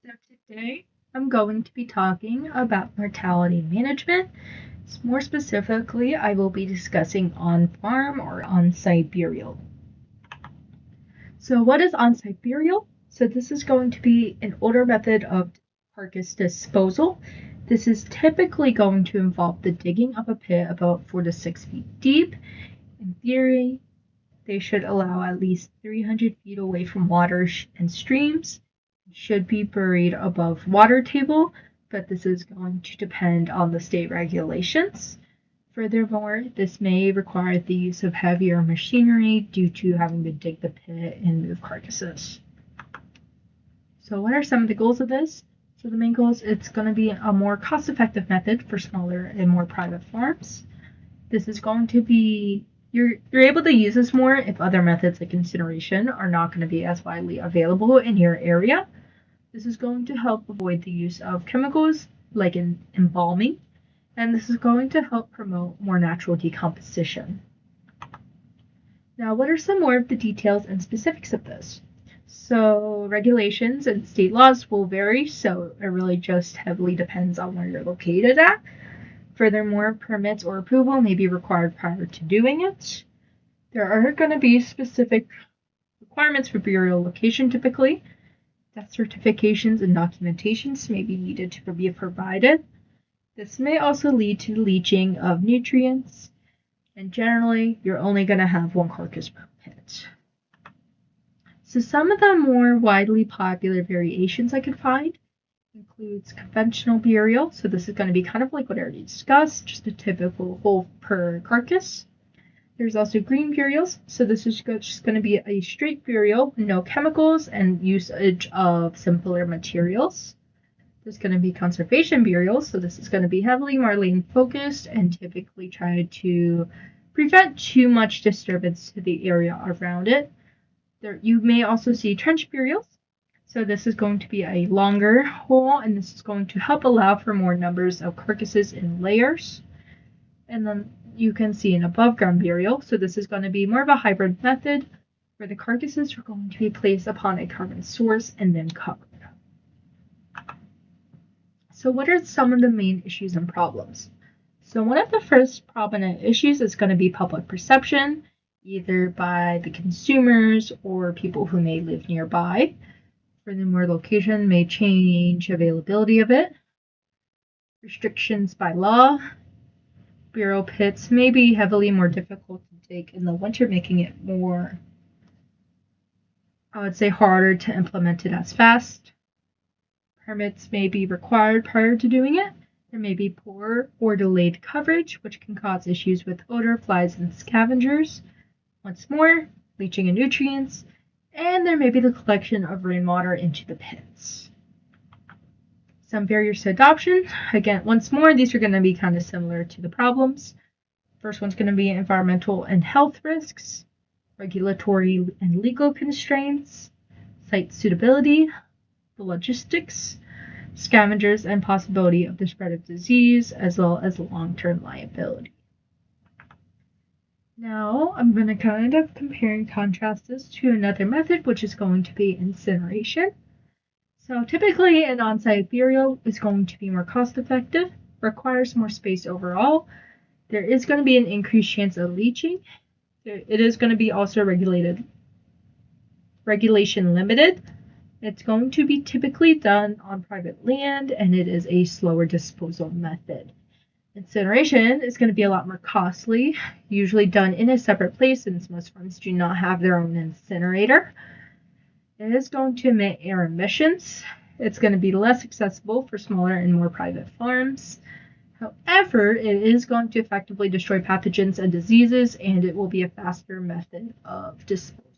So today I'm going to be talking about mortality management. More specifically, I will be discussing on-farm or on-site burial. So what is on-site burial? So this is going to be an older method of carcass disposal. This is typically going to involve the digging of a pit about 4 to 6 feet deep. In theory, they should allow at least 300 feet away from water and streams. Should be buried above water table, but this is going to depend on the state regulations. Furthermore, this may require the use of heavier machinery due to having to dig the pit and move carcasses. So what are some of the goals of this? So the main goals, it's going to be a more cost-effective method for smaller and more private farms. This is going to be you're able to use this more if other methods like incineration are not going to be as widely available in your area. This is going to help avoid the use of chemicals like embalming, and this is going to help promote more natural decomposition. Now, what are some more of the details and specifics of this? So regulations and state laws will vary, so it really just heavily depends on where you're located at. Furthermore, permits or approval may be required prior to doing it. There are going to be specific requirements for burial location typically. Death certifications and documentations may be needed to be provided. This may also lead to leaching of nutrients, and generally, you're only going to have one carcass per pit. So some of the more widely popular variations I could find includes conventional burial. So this is going to be kind of like what I already discussed, just a typical hole per carcass. There's also green burials. So this is just going to be a straight burial, no chemicals and usage of simpler materials. There's going to be conservation burials. So this is going to be heavily marine focused and typically try to prevent too much disturbance to the area around it. You may also see trench burials. So this is going to be a longer hole, and this is going to help allow for more numbers of carcasses in layers. And then you can see an above ground burial. So this is going to be more of a hybrid method where the carcasses are going to be placed upon a carbon source and then covered. So what are some of the main issues and problems? So one of the first prominent issues is going to be public perception, either by the consumers or people who may live nearby. Furthermore, location may change availability of it. Restrictions by law. Burial pits may be heavily more difficult to dig in the winter, making it more, I would say, harder to implement it as fast. Permits may be required prior to doing it. There may be poor or delayed coverage, which can cause issues with odor, flies, and scavengers. Once more, leaching of nutrients, and there may be the collection of rainwater into the pits. Some barriers to adoption. Again, once more, these are going to be kind of similar to the problems. First one's going to be environmental and health risks, regulatory and legal constraints, site suitability, the logistics, scavengers, and possibility of the spread of disease, as well as long-term liability. Now, I'm going to kind of compare and contrast this to another method, which is going to be incineration. So typically, an on-site burial is going to be more cost-effective, requires more space overall. There is going to be an increased chance of leaching. It is going to be also regulation limited. It's going to be typically done on private land, and it is a slower disposal method. Incineration is going to be a lot more costly, usually done in a separate place since most farms do not have their own incinerator. It is going to emit air emissions. It's going to be less accessible for smaller and more private farms. However, it is going to effectively destroy pathogens and diseases, and it will be a faster method of disposal.